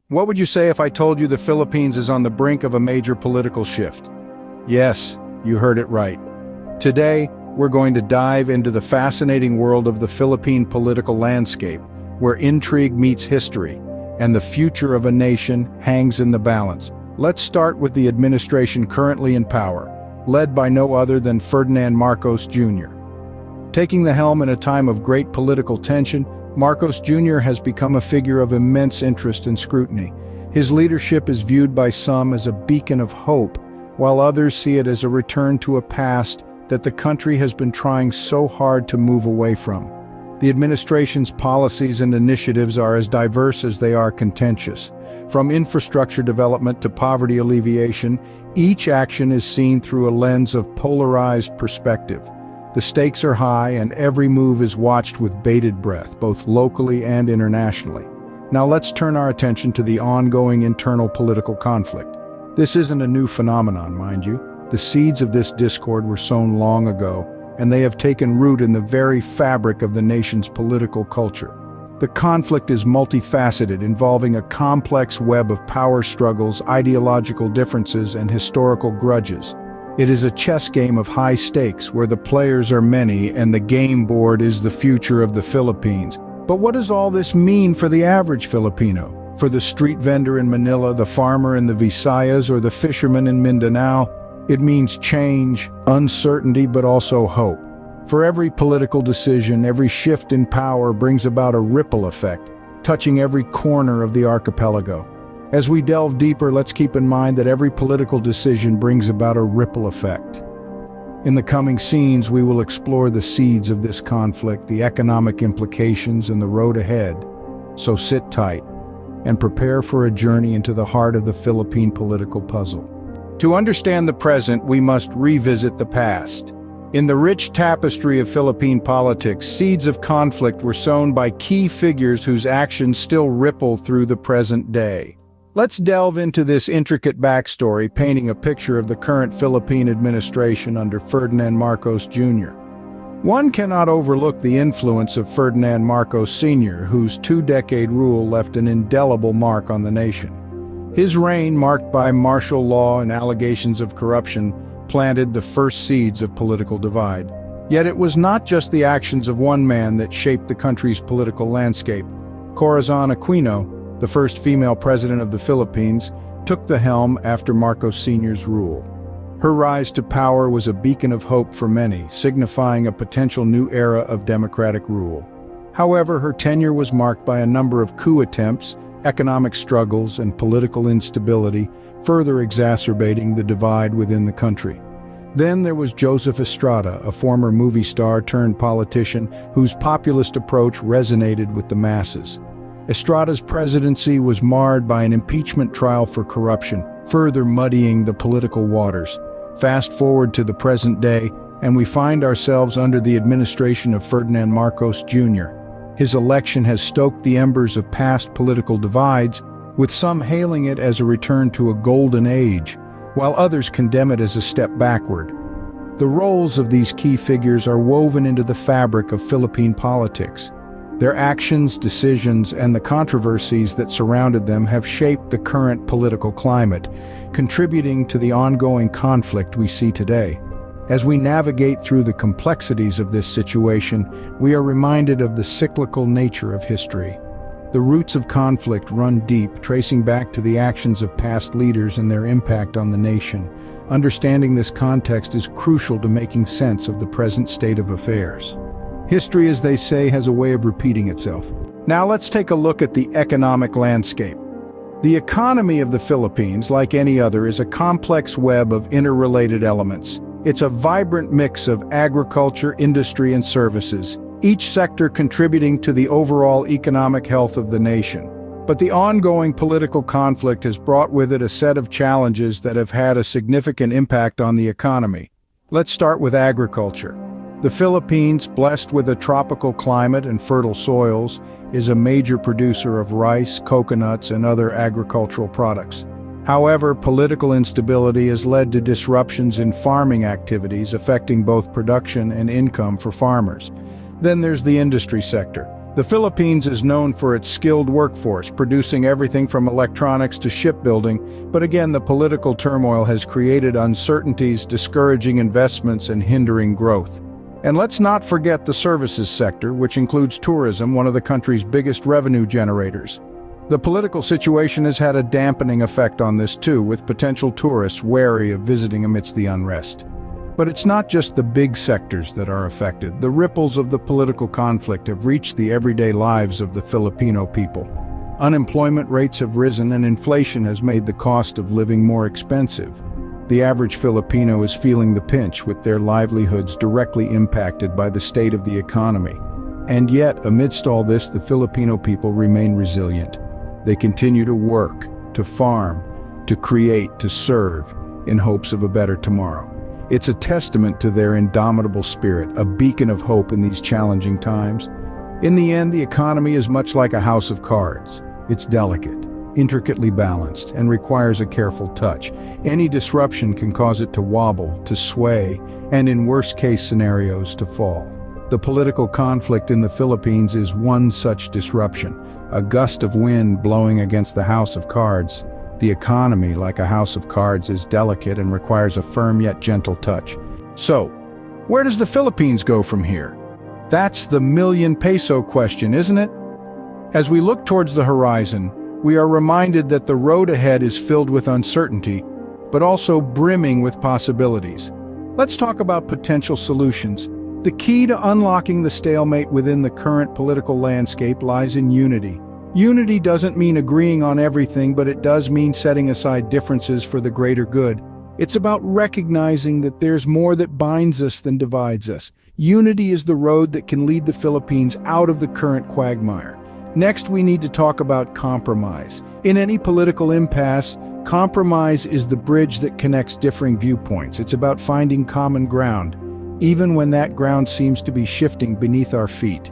What would you say if I told you the Philippines is on the brink of a major political shift? Yes, you heard it right. Today, we're going to dive into the fascinating world of the Philippine political landscape, where intrigue meets history, and the future of a nation hangs in the balance. Let's start with the administration currently in power, led by no other than Ferdinand Marcos Jr. Taking the helm in a time of great political tension, Marcos Jr. has become a figure of immense interest and scrutiny. His leadership is viewed by some as a beacon of hope, while others see it as a return to a past that the country has been trying so hard to move away from. The administration's policies and initiatives are as diverse as they are contentious. From infrastructure development to poverty alleviation, each action is seen through a lens of polarized perspective. The stakes are high and every move is watched with bated breath, both locally and internationally. Now let's turn our attention to the ongoing internal political conflict. This isn't a new phenomenon, mind you. The seeds of this discord were sown long ago, and they have taken root in the very fabric of the nation's political culture. The conflict is multifaceted, involving a complex web of power struggles, ideological differences, and historical grudges. It is a chess game of high stakes where the players are many and the game board is the future of the Philippines. But what does all this mean for the average Filipino? For the street vendor in Manila, the farmer in the Visayas, or the fisherman in Mindanao? It means change, uncertainty, but also hope. For every political decision, every shift in power brings about a ripple effect, touching every corner of the archipelago. As we delve deeper, let's keep in mind that every political decision brings about a ripple effect. In the coming scenes, we will explore the seeds of this conflict, the economic implications, and the road ahead. So sit tight and prepare for a journey into the heart of the Philippine political puzzle. To understand the present, we must revisit the past. In the rich tapestry of Philippine politics, seeds of conflict were sown by key figures whose actions still ripple through the present day. Let's delve into this intricate backstory, painting a picture of the current Philippine administration under Ferdinand Marcos Jr. One cannot overlook the influence of Ferdinand Marcos Sr., whose two-decade rule left an indelible mark on the nation. His reign, marked by martial law and allegations of corruption, planted the first seeds of political divide. Yet it was not just the actions of one man that shaped the country's political landscape. Corazon Aquino, the first female president of the Philippines, took the helm after Marcos Sr.'s rule. Her rise to power was a beacon of hope for many, signifying a potential new era of democratic rule. However, her tenure was marked by a number of coup attempts, economic struggles, and political instability, further exacerbating the divide within the country. Then there was Joseph Estrada, a former movie star turned politician whose populist approach resonated with the masses. Estrada's presidency was marred by an impeachment trial for corruption, further muddying the political waters. Fast forward to the present day, and we find ourselves under the administration of Ferdinand Marcos Jr. His election has stoked the embers of past political divides, with some hailing it as a return to a golden age, while others condemn it as a step backward. The roles of these key figures are woven into the fabric of Philippine politics. Their actions, decisions, and the controversies that surrounded them have shaped the current political climate, contributing to the ongoing conflict we see today. As we navigate through the complexities of this situation, we are reminded of the cyclical nature of history. The roots of conflict run deep, tracing back to the actions of past leaders and their impact on the nation. Understanding this context is crucial to making sense of the present state of affairs. History, as they say, has a way of repeating itself. Now let's take a look at the economic landscape. The economy of the Philippines, like any other, is a complex web of interrelated elements. It's a vibrant mix of agriculture, industry, and services, each sector contributing to the overall economic health of the nation. But the ongoing political conflict has brought with it a set of challenges that have had a significant impact on the economy. Let's start with agriculture. The Philippines, blessed with a tropical climate and fertile soils, is a major producer of rice, coconuts, and other agricultural products. However, political instability has led to disruptions in farming activities, affecting both production and income for farmers. Then there's the industry sector. The Philippines is known for its skilled workforce, producing everything from electronics to shipbuilding, but again, the political turmoil has created uncertainties, discouraging investments and hindering growth. And let's not forget the services sector, which includes tourism, one of the country's biggest revenue generators. The political situation has had a dampening effect on this too, with potential tourists wary of visiting amidst the unrest. But it's not just the big sectors that are affected. The ripples of the political conflict have reached the everyday lives of the Filipino people. Unemployment rates have risen and inflation has made the cost of living more expensive. The average Filipino is feeling the pinch, with their livelihoods directly impacted by the state of the economy. And yet, amidst all this, the Filipino people remain resilient. They continue to work, to farm, to create, to serve, in hopes of a better tomorrow. It's a testament to their indomitable spirit, a beacon of hope in these challenging times. In the end, the economy is much like a house of cards. It's delicate, intricately balanced, and requires a careful touch. Any disruption can cause it to wobble, to sway, and in worst-case scenarios, to fall. The political conflict in the Philippines is one such disruption, a gust of wind blowing against the house of cards. The economy, like a house of cards, is delicate and requires a firm yet gentle touch. So, where does the Philippines go from here? That's the million-peso question, isn't it? As we look towards the horizon, we are reminded that the road ahead is filled with uncertainty, but also brimming with possibilities. Let's talk about potential solutions. The key to unlocking the stalemate within the current political landscape lies in unity. Unity doesn't mean agreeing on everything, but it does mean setting aside differences for the greater good. It's about recognizing that there's more that binds us than divides us. Unity is the road that can lead the Philippines out of the current quagmire. Next, we need to talk about compromise. In any political impasse, compromise is the bridge that connects differing viewpoints. It's about finding common ground, even when that ground seems to be shifting beneath our feet.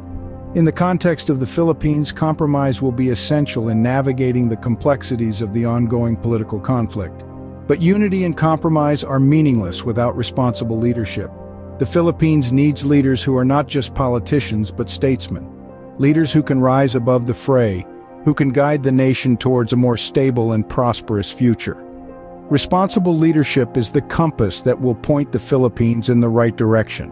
In the context of the Philippines, compromise will be essential in navigating the complexities of the ongoing political conflict. But unity and compromise are meaningless without responsible leadership. The Philippines needs leaders who are not just politicians but statesmen. Leaders who can rise above the fray, who can guide the nation towards a more stable and prosperous future. Responsible leadership is the compass that will point the Philippines in the right direction.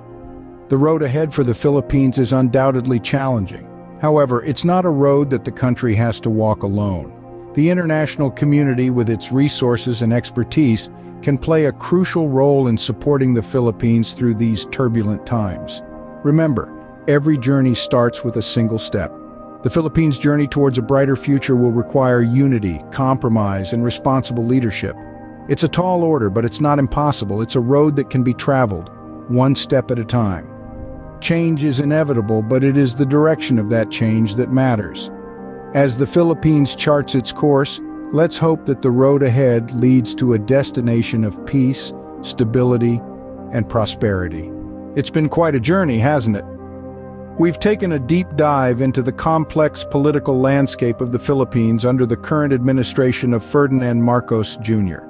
The road ahead for the Philippines is undoubtedly challenging. However, it's not a road that the country has to walk alone. The international community, with its resources and expertise, can play a crucial role in supporting the Philippines through these turbulent times. Remember, every journey starts with a single step. The Philippines' journey towards a brighter future will require unity, compromise, and responsible leadership. It's a tall order, but it's not impossible. It's a road that can be traveled, one step at a time. Change is inevitable, but it is the direction of that change that matters. As the Philippines charts its course, let's hope that the road ahead leads to a destination of peace, stability, and prosperity. It's been quite a journey, hasn't it? We've taken a deep dive into the complex political landscape of the Philippines under the current administration of Ferdinand Marcos Jr.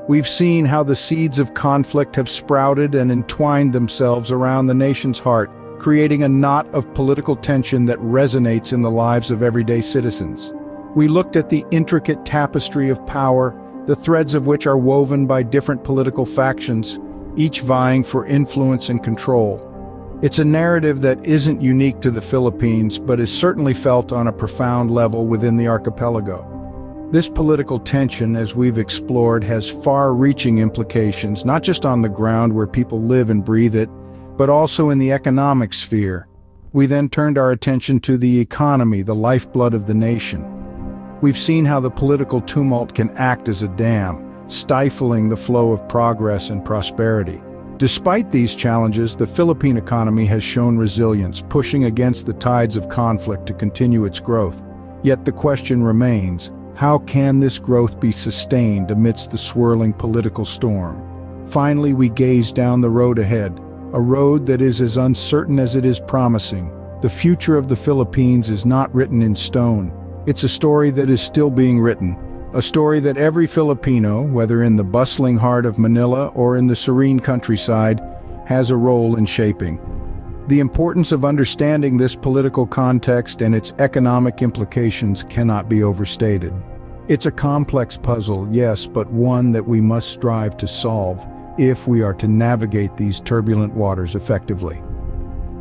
We've seen how the seeds of conflict have sprouted and entwined themselves around the nation's heart, creating a knot of political tension that resonates in the lives of everyday citizens. We looked at the intricate tapestry of power, the threads of which are woven by different political factions, each vying for influence and control. It's a narrative that isn't unique to the Philippines, but is certainly felt on a profound level within the archipelago. This political tension, as we've explored, has far-reaching implications, not just on the ground where people live and breathe it, but also in the economic sphere. We then turned our attention to the economy, the lifeblood of the nation. We've seen how the political tumult can act as a dam, stifling the flow of progress and prosperity. Despite these challenges, the Philippine economy has shown resilience, pushing against the tides of conflict to continue its growth. Yet the question remains, how can this growth be sustained amidst the swirling political storm? Finally, we gaze down the road ahead, a road that is as uncertain as it is promising. The future of the Philippines is not written in stone. It's a story that is still being written, a story that every Filipino, whether in the bustling heart of Manila or in the serene countryside, has a role in shaping. The importance of understanding this political context and its economic implications cannot be overstated. It's a complex puzzle, yes, but one that we must strive to solve if we are to navigate these turbulent waters effectively.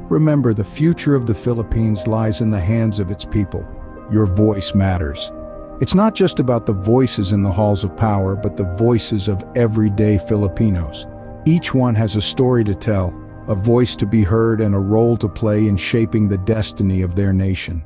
Remember, the future of the Philippines lies in the hands of its people. Your voice matters. It's not just about the voices in the halls of power, but the voices of everyday Filipinos. Each one has a story to tell, a voice to be heard, and a role to play in shaping the destiny of their nation.